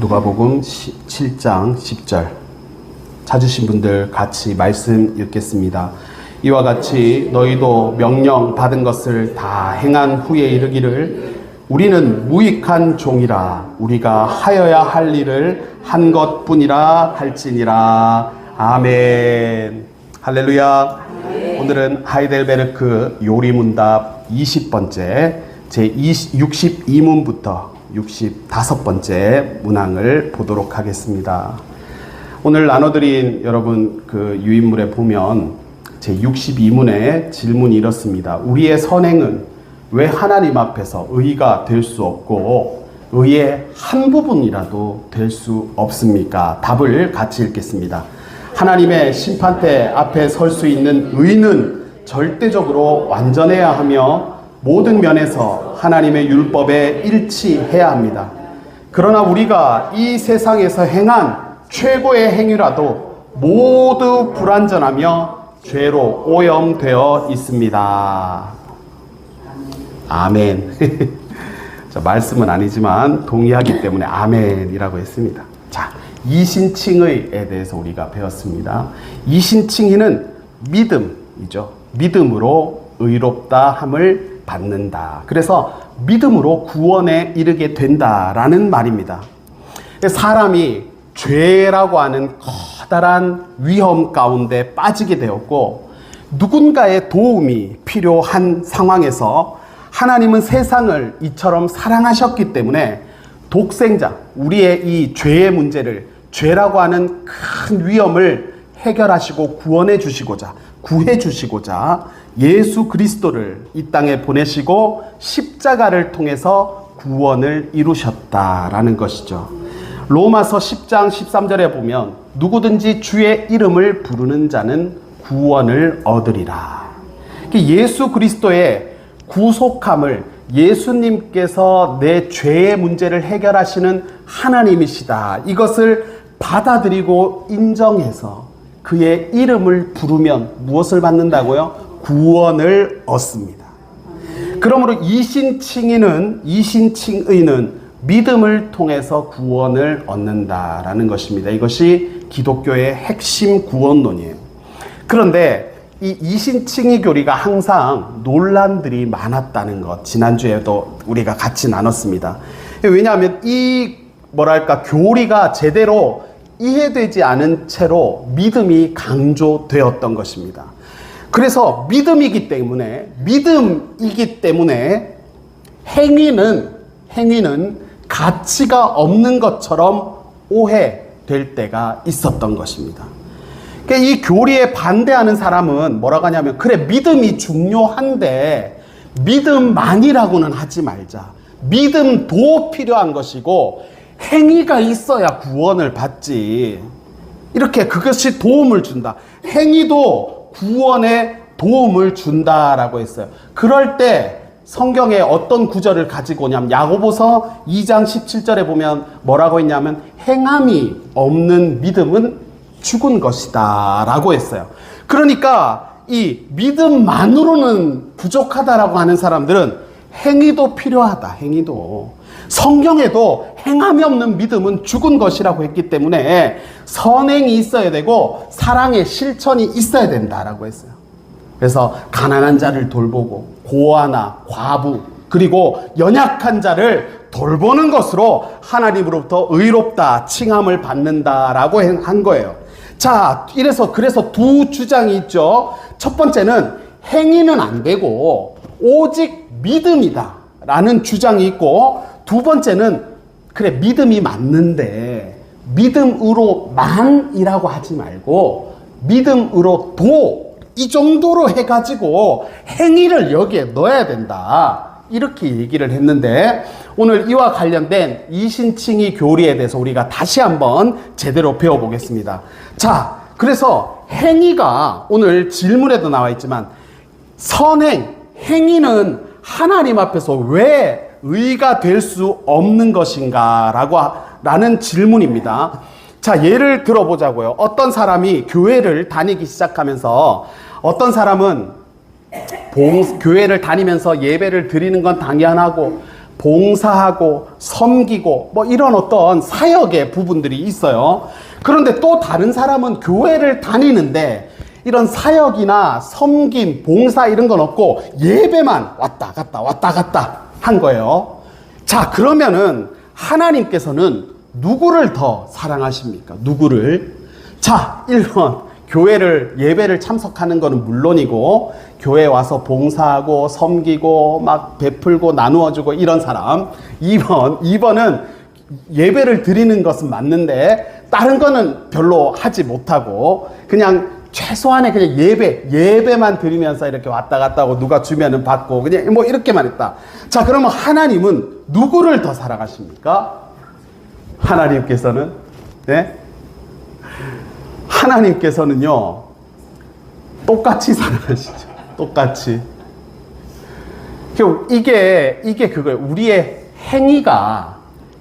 누가복음 7장 10절 찾으신 분들 같이 말씀 읽겠습니다. 이와 같이 너희도 명령 받은 것을 다 행한 후에 이르기를 우리는 무익한 종이라 우리가 하여야 할 일을 한 것뿐이라 할지니라. 아멘. 할렐루야. 오늘은 하이델베르크 요리문답 20번째 제 62문부터 65번째 문항을 보도록 하겠습니다. 오늘 나눠드린 여러분 그 유인물에 보면 제 62문의 질문이 이렇습니다. 우리의 선행은 왜 하나님 앞에서 의가 될 수 없고 의의 한 부분이라도 될 수 없습니까? 답을 같이 읽겠습니다. 하나님의 심판대 앞에 설 수 있는 의는 절대적으로 완전해야 하며 모든 면에서 하나님의 율법에 일치해야 합니다. 그러나 우리가 이 세상에서 행한 최고의 행위라도 모두 불완전하며 죄로 오염되어 있습니다. 아멘. 자, 말씀은 아니지만 동의하기 때문에 아멘이라고 했습니다. 자, 이신칭의에 대해서 우리가 배웠습니다. 이신칭의는 믿음이죠. 믿음으로 의롭다 함을 받는다. 그래서 믿음으로 구원에 이르게 된다라는 말입니다. 사람이 죄라고 하는 커다란 위험 가운데 빠지게 되었고 누군가의 도움이 필요한 상황에서 하나님은 세상을 이처럼 사랑하셨기 때문에 독생자, 우리의 이 죄의 문제를, 죄라고 하는 큰 위험을 해결하시고 구원해 주시고자, 구해 주시고자 예수 그리스도를 이 땅에 보내시고 십자가를 통해서 구원을 이루셨다라는 것이죠. 로마서 10장 13절에 보면 누구든지 주의 이름을 부르는 자는 구원을 얻으리라. 예수 그리스도의 구속함을 예수님께서 내 죄의 문제를 해결하시는 하나님이시다. 이것을 받아들이고 인정해서 그의 이름을 부르면 무엇을 받는다고요? 구원을 얻습니다. 그러므로 이신칭의는 믿음을 통해서 구원을 얻는다라는 것입니다. 이것이 기독교의 핵심 구원론이에요. 그런데 이 이신칭의 교리가 항상 논란들이 많았다는 것, 지난주에도 우리가 같이 나눴습니다. 왜냐하면 이 교리가 제대로 이해되지 않은 채로 믿음이 강조되었던 것입니다. 그래서 믿음이기 때문에 행위는 가치가 없는 것처럼 오해될 때가 있었던 것입니다. 그러니까 이 교리에 반대하는 사람은 뭐라고 하냐면, 그래, 믿음이 중요한데 믿음만이라고는 하지 말자. 믿음도 필요한 것이고 행위가 있어야 구원을 받지. 이렇게 그것이 도움을 준다. 행위도 구원에 도움을 준다라고 했어요. 그럴 때 성경에 어떤 구절을 가지고 오냐면 야고보서 2장 17절에 보면 뭐라고 했냐면 행함이 없는 믿음은 죽은 것이다 라고 했어요. 그러니까 이 믿음만으로는 부족하다라고 하는 사람들은 행위도 필요하다. 행위도. 성경에도 행함이 없는 믿음은 죽은 것이라고 했기 때문에 선행이 있어야 되고 사랑의 실천이 있어야 된다라고 했어요. 그래서 가난한 자를 돌보고 고아나 과부 그리고 연약한 자를 돌보는 것으로 하나님으로부터 의롭다 칭함을 받는다라고 한 거예요. 자, 그래서 두 주장이 있죠. 첫 번째는 행위는 안 되고 오직 믿음이다 라는 주장이 있고, 두 번째는 그래, 믿음이 맞는데 믿음으로만이라고 하지 말고 믿음으로도 이 정도로 해가지고 행위를 여기에 넣어야 된다, 이렇게 얘기를 했는데, 오늘 이와 관련된 이신칭의 교리에 대해서 우리가 다시 한번 제대로 배워보겠습니다. 자, 그래서 행위가 오늘 질문에도 나와 있지만 행위는 하나님 앞에서 왜 의가 될 수 없는 것인가 라는 질문입니다. 자, 예를 들어보자고요. 어떤 사람이 교회를 다니기 시작하면서 어떤 사람은 교회를 다니면서 예배를 드리는 건 당연하고 봉사하고 섬기고 뭐 이런 어떤 사역의 부분들이 있어요. 그런데 또 다른 사람은 교회를 다니는데 이런 사역이나 섬김, 봉사 이런 건 없고 예배만 왔다 갔다 한 거예요. 자, 그러면은 하나님께서는 누구를 더 사랑하십니까? 누구를? 자, 1번 예배를 참석하는 거는 물론이고 교회에 와서 봉사하고 섬기고 막 베풀고 나누어주고 이런 사람. 2번은 예배를 드리는 것은 맞는데 다른 거는 별로 하지 못하고 그냥 최소한의 그냥 예배만 드리면서 이렇게 왔다 갔다 하고 누가 주면은 받고 그냥 뭐 이렇게만 했다. 자, 그러면 하나님은 누구를 더 사랑하십니까? 하나님께서는 네? 하나님께서는요 똑같이 사랑하시죠. 똑같이. 이게 그거예요. 우리의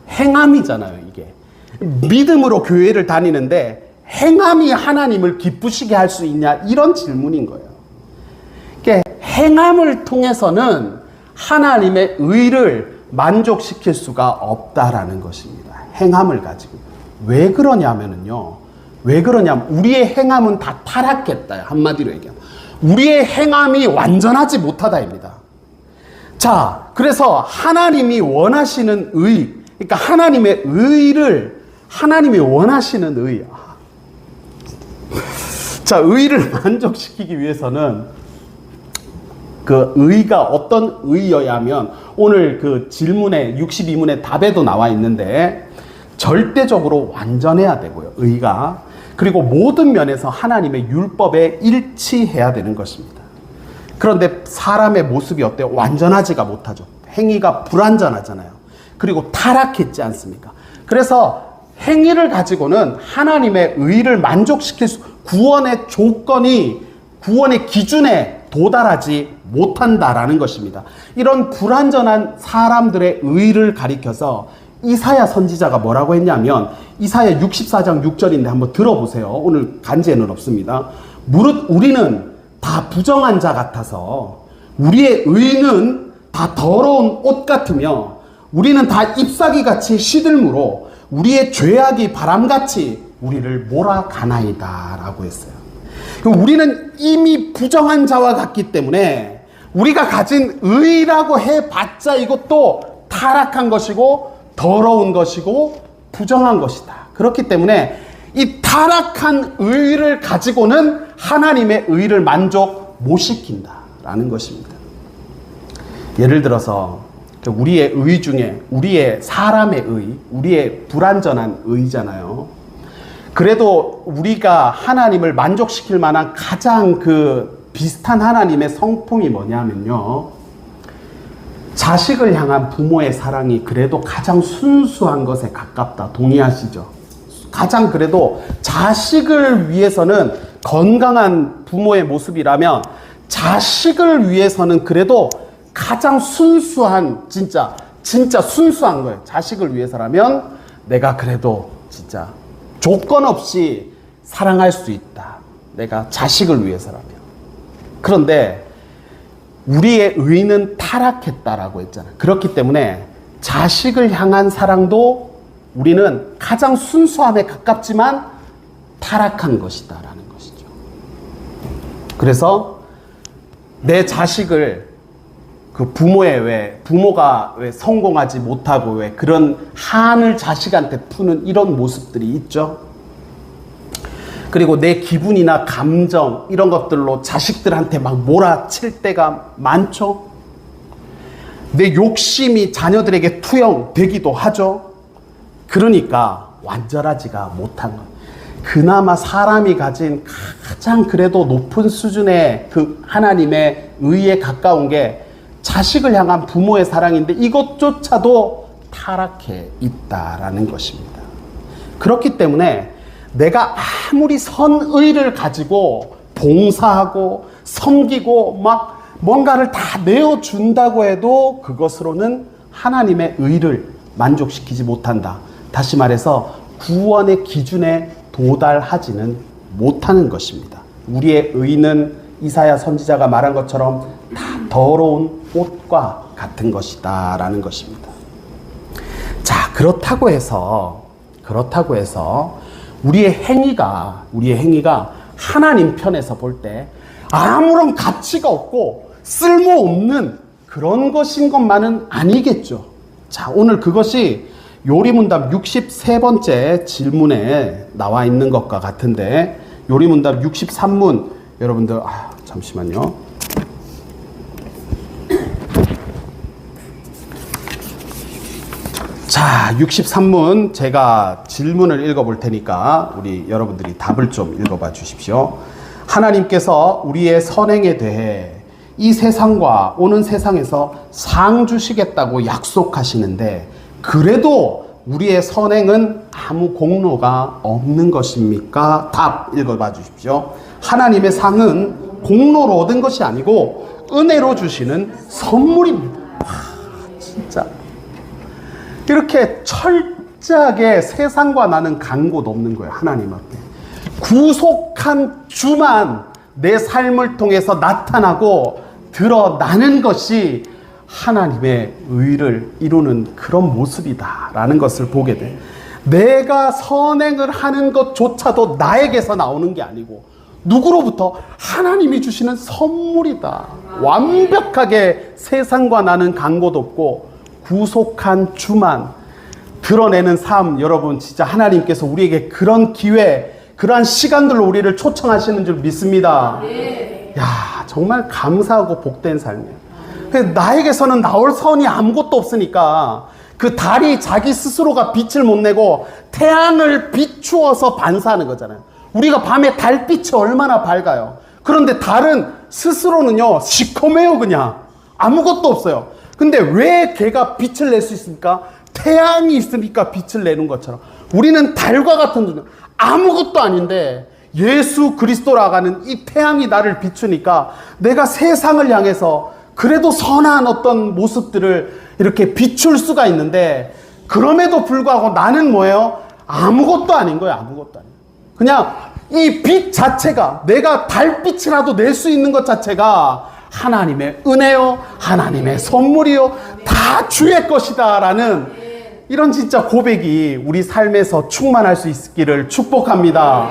행함이잖아요. 이게 믿음으로 교회를 다니는데 행함이 하나님을 기쁘시게 할 수 있냐 이런 질문인 거예요. 그러니까 행함을 통해서는 하나님의 의를 만족시킬 수가 없다라는 것입니다. 행함을 가지고. 왜 그러냐면요. 우리의 행함은 다 타락했다. 한마디로 얘기하면. 우리의 행함이 완전하지 못하다입니다. 자, 그래서 하나님이 원하시는 의, 그러니까 하나님의 의를, 하나님이 원하시는 의. 자, 의를 만족시키기 위해서는 그 의가 어떤 의여야 하면 오늘 그 질문에 62문의 답에도 나와 있는데 절대적으로 완전해야 되고요. 의가. 그리고 모든 면에서 하나님의 율법에 일치해야 되는 것입니다. 그런데 사람의 모습이 어때요? 완전하지가 못하죠. 행위가 불완전하잖아요. 그리고 타락했지 않습니까? 그래서 행위를 가지고는 하나님의 의를 만족시킬 구원의 조건이 구원의 기준에 도달하지 못한다라는 것입니다. 이런 불완전한 사람들의 의를 가리켜서 이사야 선지자가 뭐라고 했냐면 이사야 64장 6절인데 한번 들어보세요. 오늘 간제는 없습니다. 무릇 우리는 다 부정한 자 같아서 우리의 의는 다 더러운 옷 같으며 우리는 다 잎사귀같이 시들므로 우리의 죄악이 바람같이 우리를 몰아가나이다 라고 했어요. 우리는 이미 부정한 자와 같기 때문에 우리가 가진 의라고 해봤자 이것도 타락한 것이고 더러운 것이고 부정한 것이다. 그렇기 때문에 이 타락한 의를 가지고는 하나님의 의를 만족 못 시킨다라는 것입니다. 예를 들어서 우리의 의 중에 우리의 사람의 의, 우리의 불완전한 의잖아요. 그래도 우리가 하나님을 만족시킬 만한 가장 그 비슷한 하나님의 성품이 뭐냐면요. 자식을 향한 부모의 사랑이 그래도 가장 순수한 것에 가깝다. 동의하시죠? 가장 그래도 자식을 위해서는 건강한 부모의 모습이라면 자식을 위해서는 그래도 가장 순수한 진짜 순수한 거예요. 자식을 위해서라면 내가 그래도 진짜 조건 없이 사랑할 수 있다. 내가 자식을 위해서라면. 그런데 우리의 의는 타락했다라고 했잖아요. 그렇기 때문에 자식을 향한 사랑도 우리는 가장 순수함에 가깝지만 타락한 것이다라는 것이죠. 그래서 내 자식을 그 부모가 왜 성공하지 못하고 왜 그런 한을 자식한테 푸는 이런 모습들이 있죠. 그리고 내 기분이나 감정 이런 것들로 자식들한테 막 몰아칠 때가 많죠. 내 욕심이 자녀들에게 투영되기도 하죠. 그러니까 완전하지가 못한 것. 그나마 사람이 가진 가장 그래도 높은 수준의 그 하나님의 의에 가까운 게 자식을 향한 부모의 사랑인데 이것조차도 타락해 있다라는 것입니다. 그렇기 때문에 내가 아무리 선의를 가지고 봉사하고 섬기고 막 뭔가를 다 내어준다고 해도 그것으로는 하나님의 의를 만족시키지 못한다. 다시 말해서 구원의 기준에 도달하지는 못하는 것입니다. 우리의 의는 이사야 선지자가 말한 것처럼 다 더러운 옷과 같은 것이다 라는 것입니다. 자, 그렇다고 해서 우리의 행위가 하나님 편에서 볼 때 아무런 가치가 없고 쓸모없는 그런 것인 것만은 아니겠죠. 자, 오늘 그것이 요리문답 63번째 질문에 나와 있는 것과 같은데, 요리문답 63문 여러분들 잠시만요. 자, 63문 제가 질문을 읽어볼 테니까 우리 여러분들이 답을 좀 읽어봐 주십시오. 하나님께서 우리의 선행에 대해 이 세상과 오는 세상에서 상 주시겠다고 약속하시는데, 그래도 우리의 선행은 아무 공로가 없는 것입니까? 답 읽어봐 주십시오. 하나님의 상은 공로로 얻은 것이 아니고 은혜로 주시는 선물입니다. 진짜 이렇게 철저하게 세상과 나는 간 곳 없는 거예요. 하나님 앞에 구속한 주만 내 삶을 통해서 나타나고 드러나는 것이 하나님의 의를 이루는 그런 모습이다라는 것을 보게 돼. 내가 선행을 하는 것조차도 나에게서 나오는 게 아니고 누구로부터? 하나님이 주시는 선물이다. 완벽하게 세상과 나는 간 곳 없고 구속한 주만 드러내는 삶. 여러분, 진짜 하나님께서 우리에게 그런 기회, 그러한 시간들로 우리를 초청하시는 줄 믿습니다. 야, 정말 감사하고 복된 삶이에요. 나에게서는 나올 선이 아무것도 없으니까 그 달이 자기 스스로가 빛을 못 내고 태양을 비추어서 반사하는 거잖아요. 우리가 밤에 달빛이 얼마나 밝아요. 그런데 달은 스스로는요 시커매요. 그냥 아무것도 없어요. 근데 왜 걔가 빛을 낼 수 있습니까? 태양이 있으니까 빛을 내는 것처럼 우리는 달과 같은 존재, 아무것도 아닌데 예수 그리스도라고 하는 이 태양이 나를 비추니까 내가 세상을 향해서 그래도 선한 어떤 모습들을 이렇게 비출 수가 있는데, 그럼에도 불구하고 나는 뭐예요? 아무것도 아닌 거예요. 아무것도 아닌 거예요. 그냥 이 빛 자체가, 내가 달빛이라도 낼 수 있는 것 자체가 하나님의 은혜요, 하나님의 선물이요, 다 주의 것이다 라는 이런 진짜 고백이 우리 삶에서 충만할 수 있기를 축복합니다.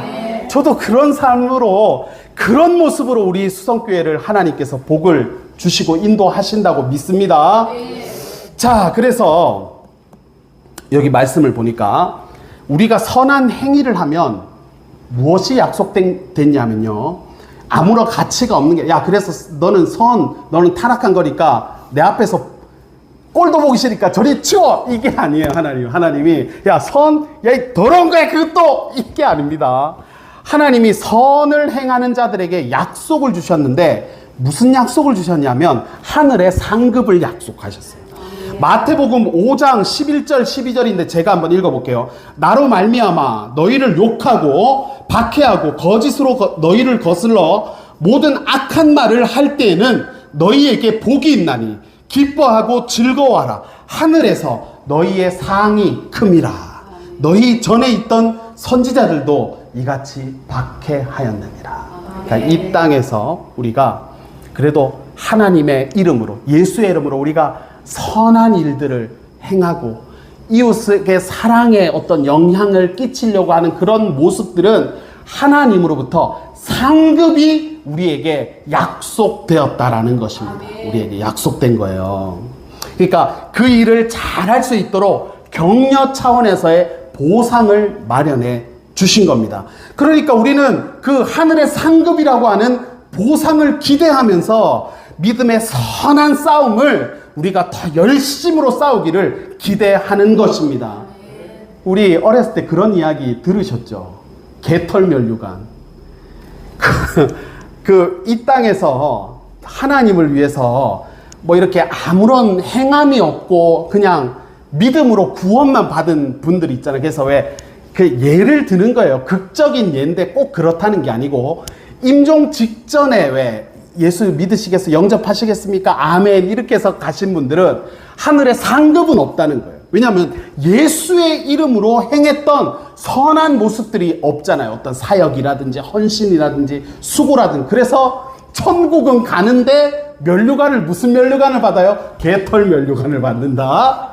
저도 그런 삶으로, 그런 모습으로 우리 수성교회를 하나님께서 복을 주시고 인도하신다고 믿습니다. 자, 그래서 여기 말씀을 보니까 우리가 선한 행위를 하면 무엇이 약속됐냐면요, 아무런 가치가 없는 게, 야, 그래서 너는 타락한 거니까 내 앞에서 꼴도 보기 싫으니까 저리 치워, 이게 아니에요. 하나님이 야, 이 더러운 거야 그것도, 이게 아닙니다. 하나님이 선을 행하는 자들에게 약속을 주셨는데, 무슨 약속을 주셨냐면 하늘의 상급을 약속하셨어요. 마태복음 5장 11절 12절인데 제가 한번 읽어볼게요. 나로 말미암아 너희를 욕하고 박해하고 거짓으로 너희를 거슬러 모든 악한 말을 할 때에는 너희에게 복이 있나니 기뻐하고 즐거워하라. 하늘에서 너희의 상이 큼이라. 너희 전에 있던 선지자들도 이같이 박해하였느니라. 그러니까 이 땅에서 우리가 그래도 하나님의 이름으로, 예수의 이름으로 우리가 선한 일들을 행하고 이웃에게 사랑의 어떤 영향을 끼치려고 하는 그런 모습들은 하나님으로부터 상급이 우리에게 약속되었다라는 것입니다. 우리에게 약속된 거예요. 그러니까 그 일을 잘할 수 있도록 격려 차원에서의 보상을 마련해 주신 겁니다. 그러니까 우리는 그 하늘의 상급이라고 하는 보상을 기대하면서 믿음의 선한 싸움을 우리가 더 열심으로 싸우기를 기대하는 것입니다. 우리 어렸을 때 그런 이야기 들으셨죠? 개털면류관. 이 땅에서 하나님을 위해서 뭐 이렇게 아무런 행함이 없고 그냥 믿음으로 구원만 받은 분들이 있잖아요. 그래서 왜 그 예를 드는 거예요. 극적인 예인데 꼭 그렇다는 게 아니고, 임종 직전에 왜 예수 믿으시겠어? 영접하시겠습니까? 아멘. 이렇게 해서 가신 분들은 하늘에 상급은 없다는 거예요. 왜냐하면 예수의 이름으로 행했던 선한 모습들이 없잖아요. 어떤 사역이라든지 헌신이라든지 수고라든지. 그래서 천국은 가는데 무슨 면류관을 받아요? 개털 면류관을 받는다.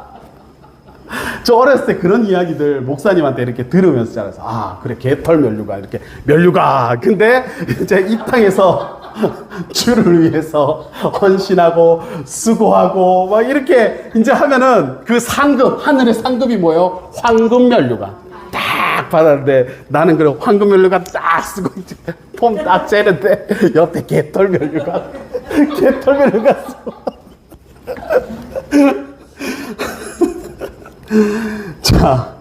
저 어렸을 때 그런 이야기들 목사님한테 이렇게 들으면서 자라서, 아, 그래, 개털 면류관, 이렇게, 면류관. 근데 이제 이 땅에서 주를 위해서 헌신하고, 수고하고, 막 이렇게 이제 하면은 그 상급, 하늘의 상급이 뭐예요? 황금 면류관. 딱 받았는데 나는 그래, 황금 면류관 딱 쓰고 이제 폼 딱 째는데 옆에 개털 면류관. 개털 면류관 쓰고. 자,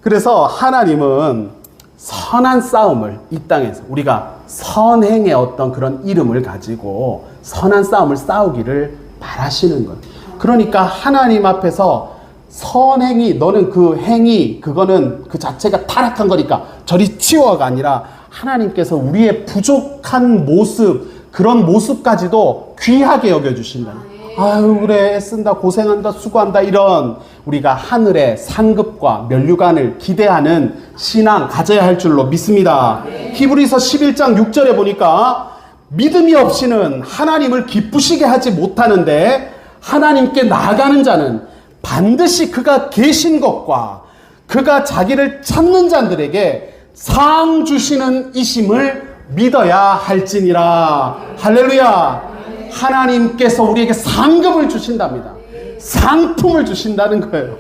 그래서 하나님은 선한 싸움을 이 땅에서 우리가 선행의 어떤 그런 이름을 가지고 선한 싸움을 싸우기를 바라시는 거예요. 그러니까 하나님 앞에서 선행이, 너는 그 행위, 그거는 그 자체가 타락한 거니까 저리 치워가 아니라 하나님께서 우리의 부족한 모습, 그런 모습까지도 귀하게 여겨주신다. 아유, 그래, 애쓴다, 고생한다, 수고한다, 이런 우리가 하늘의 상급과 면류관을 기대하는 신앙 가져야 할 줄로 믿습니다. 히브리서 11장 6절에 보니까 믿음이 없이는 하나님을 기쁘시게 하지 못하는데 하나님께 나아가는 자는 반드시 그가 계신 것과 그가 자기를 찾는 자들에게 상 주시는 이심을 믿어야 할지니라. 할렐루야. 하나님께서 우리에게 상급을 주신답니다. 상품을 주신다는 거예요.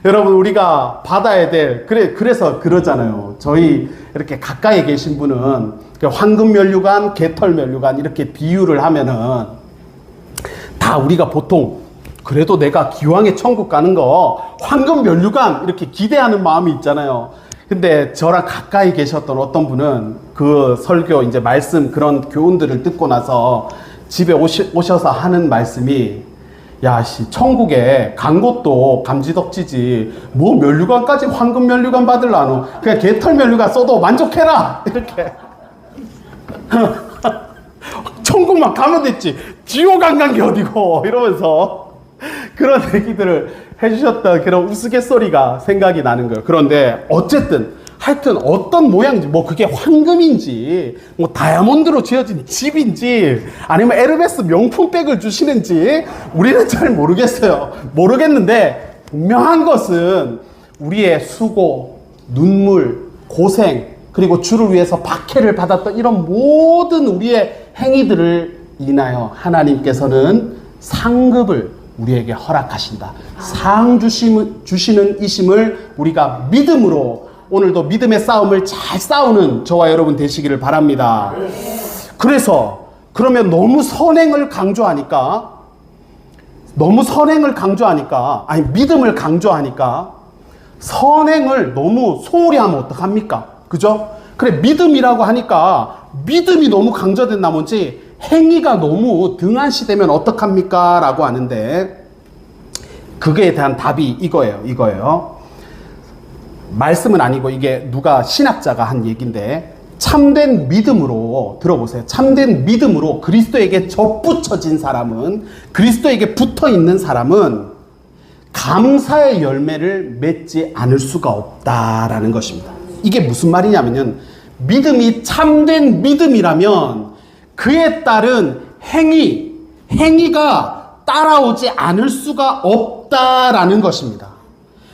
여러분, 우리가 받아야 될, 그래서 그러잖아요. 저희 이렇게 가까이 계신 분은 황금 면류관, 개털 면류관 이렇게 비유를 하면은 다 우리가 보통 그래도 내가 기왕에 천국 가는 거 황금 면류관 이렇게 기대하는 마음이 있잖아요. 근데 저랑 가까이 계셨던 어떤 분은 그 설교 이제 말씀 그런 교훈들을 듣고 나서 집에 오셔서 하는 말씀이, 야, 천국에 간 것도 감지덕지지 뭐 면류관까지 황금 면류관 받으려노? 그냥 개털 면류관 써도 만족해라, 이렇게. 천국만 가면 됐지 지옥 안 간 게 어디고, 이러면서 그런 얘기들을 해주셨던 그런 우스갯소리가 생각이 나는 거예요. 그런데 어쨌든 하여튼 어떤 모양인지, 뭐 그게 황금인지 뭐 다이아몬드로 지어진 집인지 아니면 에르메스 명품백을 주시는지 우리는 잘 모르겠는데 분명한 것은 우리의 수고, 눈물, 고생, 그리고 주를 위해서 박해를 받았던 이런 모든 우리의 행위들을 인하여 하나님께서는 상급을 우리에게 허락하신다. 상 주시는 이심을 우리가 믿음으로 오늘도 믿음의 싸움을 잘 싸우는 저와 여러분 되시기를 바랍니다. 그래서 그러면 너무 선행을 강조하니까, 아니 믿음을 강조하니까 선행을 너무 소홀히 하면 어떡합니까? 그죠? 그래, 믿음이라고 하니까 믿음이 너무 강조된 나머지 행위가 너무 등한시되면 어떡합니까? 라고 하는데 그거에 대한 답이 이거예요. 말씀은 아니고 이게 누가 신학자가 한 얘기인데, 참된 믿음으로, 들어보세요. 참된 믿음으로 그리스도에게 접붙여진 사람은, 그리스도에게 붙어 있는 사람은 감사의 열매를 맺지 않을 수가 없다라는 것입니다. 이게 무슨 말이냐면은, 믿음이 참된 믿음이라면 그에 따른 행위가 따라오지 않을 수가 없다라는 것입니다.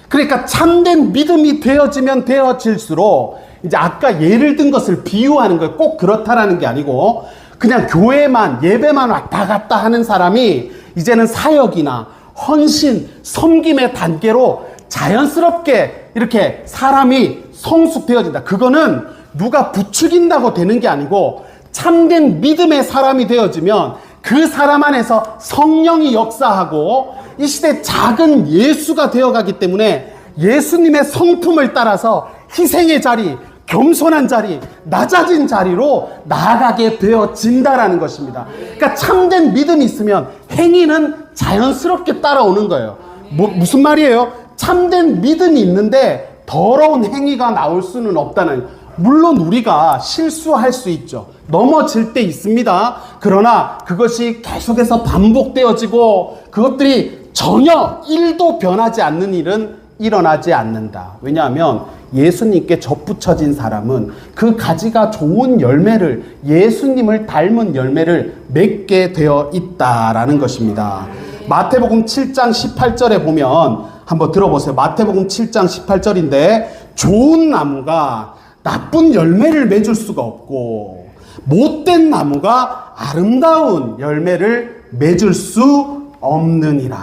그러니까 참된 믿음이 되어지면 되어질수록, 이제 아까 예를 든 것을 비유하는 걸 꼭 그렇다라는 게 아니고, 그냥 교회만, 예배만 왔다 갔다 하는 사람이 이제는 사역이나 헌신, 섬김의 단계로 자연스럽게 이렇게 사람이 성숙되어진다. 그거는 누가 부추긴다고 되는 게 아니고, 참된 믿음의 사람이 되어지면 그 사람 안에서 성령이 역사하고 이 시대 작은 예수가 되어가기 때문에 예수님의 성품을 따라서 희생의 자리, 겸손한 자리, 낮아진 자리로 나아가게 되어진다라는 것입니다. 그러니까 참된 믿음이 있으면 행위는 자연스럽게 따라오는 거예요. 무슨 말이에요? 참된 믿음이 있는데 더러운 행위가 나올 수는 없다는, 물론 우리가 실수할 수 있죠. 넘어질 때 있습니다. 그러나 그것이 계속해서 반복되어지고 그것들이 전혀 1도 변하지 않는 일은 일어나지 않는다. 왜냐하면 예수님께 접붙여진 사람은 그 가지가 좋은 열매를, 예수님을 닮은 열매를 맺게 되어 있다라는 것입니다. 마태복음 7장 18절에 보면 한번 들어보세요. 마태복음 7장 18절인데 좋은 나무가 나쁜 열매를 맺을 수가 없고 못된 나무가 아름다운 열매를 맺을 수 없느니라.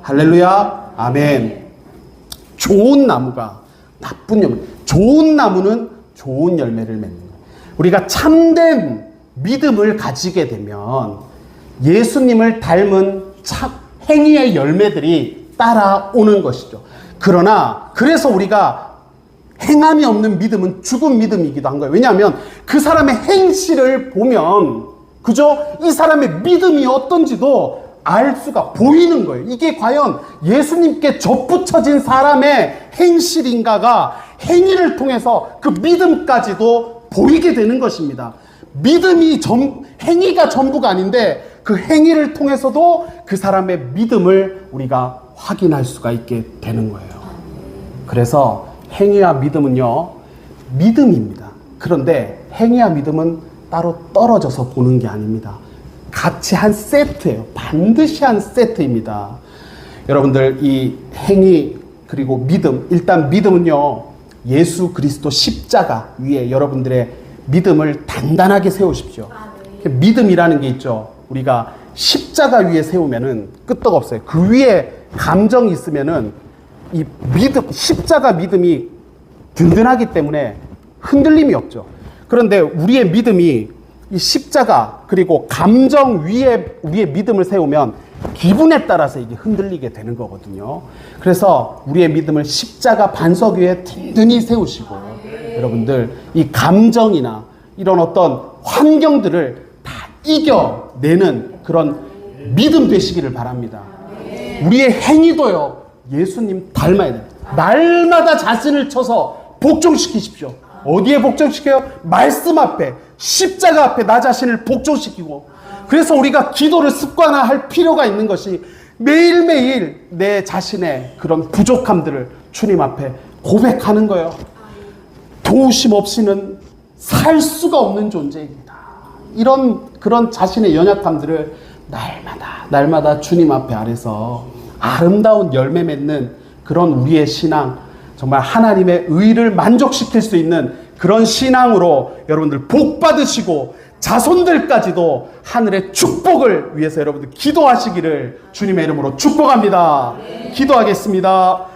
할렐루야. 아멘. 좋은 나무가 나쁜 열매. 좋은 나무는 좋은 열매를 맺는 거예요. 우리가 참된 믿음을 가지게 되면 예수님을 닮은 행위의 열매들이 따라오는 것이죠. 그러나 그래서 우리가 행함이 없는 믿음은 죽은 믿음이기도 한 거예요. 왜냐하면 그 사람의 행실을 보면 그죠? 이 사람의 믿음이 어떤지도 알 수가 보이는 거예요. 이게 과연 예수님께 접붙여진 사람의 행실인가가 행위를 통해서 그 믿음까지도 보이게 되는 것입니다. 행위가 전부가 아닌데 그 행위를 통해서도 그 사람의 믿음을 우리가 확인할 수가 있게 되는 거예요. 그래서 행위와 믿음은요, 믿음입니다. 그런데 행위와 믿음은 따로 떨어져서 보는 게 아닙니다. 같이 한 세트예요. 반드시 한 세트입니다. 여러분들 이 행위 그리고 믿음, 일단 믿음은요, 예수 그리스도 십자가 위에 여러분들의 믿음을 단단하게 세우십시오. 믿음이라는 게 있죠. 우리가 십자가 위에 세우면은 끄떡없어요. 그 위에 감정이 있으면은 이 십자가 믿음이 든든하기 때문에 흔들림이 없죠. 그런데 우리의 믿음이 이 십자가 그리고 감정 위에 믿음을 세우면 기분에 따라서 이게 흔들리게 되는 거거든요. 그래서 우리의 믿음을 십자가 반석 위에 든든히 세우시고 여러분들 이 감정이나 이런 어떤 환경들을 다 이겨내는 그런 믿음 되시기를 바랍니다. 우리의 행위도요, 예수님 닮아야 돼요. 날마다 자신을 쳐서 복종시키십시오. 어디에 복종시켜요? 말씀 앞에, 십자가 앞에 나 자신을 복종시키고. 그래서 우리가 기도를 습관화할 필요가 있는 것이 매일매일 내 자신의 그런 부족함들을 주님 앞에 고백하는 거예요. 도우심 없이는 살 수가 없는 존재입니다. 그런 자신의 연약함들을 날마다 주님 앞에 아래서 아름다운 열매 맺는 그런 우리의 신앙, 정말 하나님의 의를 만족시킬 수 있는 그런 신앙으로 여러분들 복 받으시고 자손들까지도 하늘의 축복을 위해서 여러분들 기도하시기를 주님의 이름으로 축복합니다. 기도하겠습니다.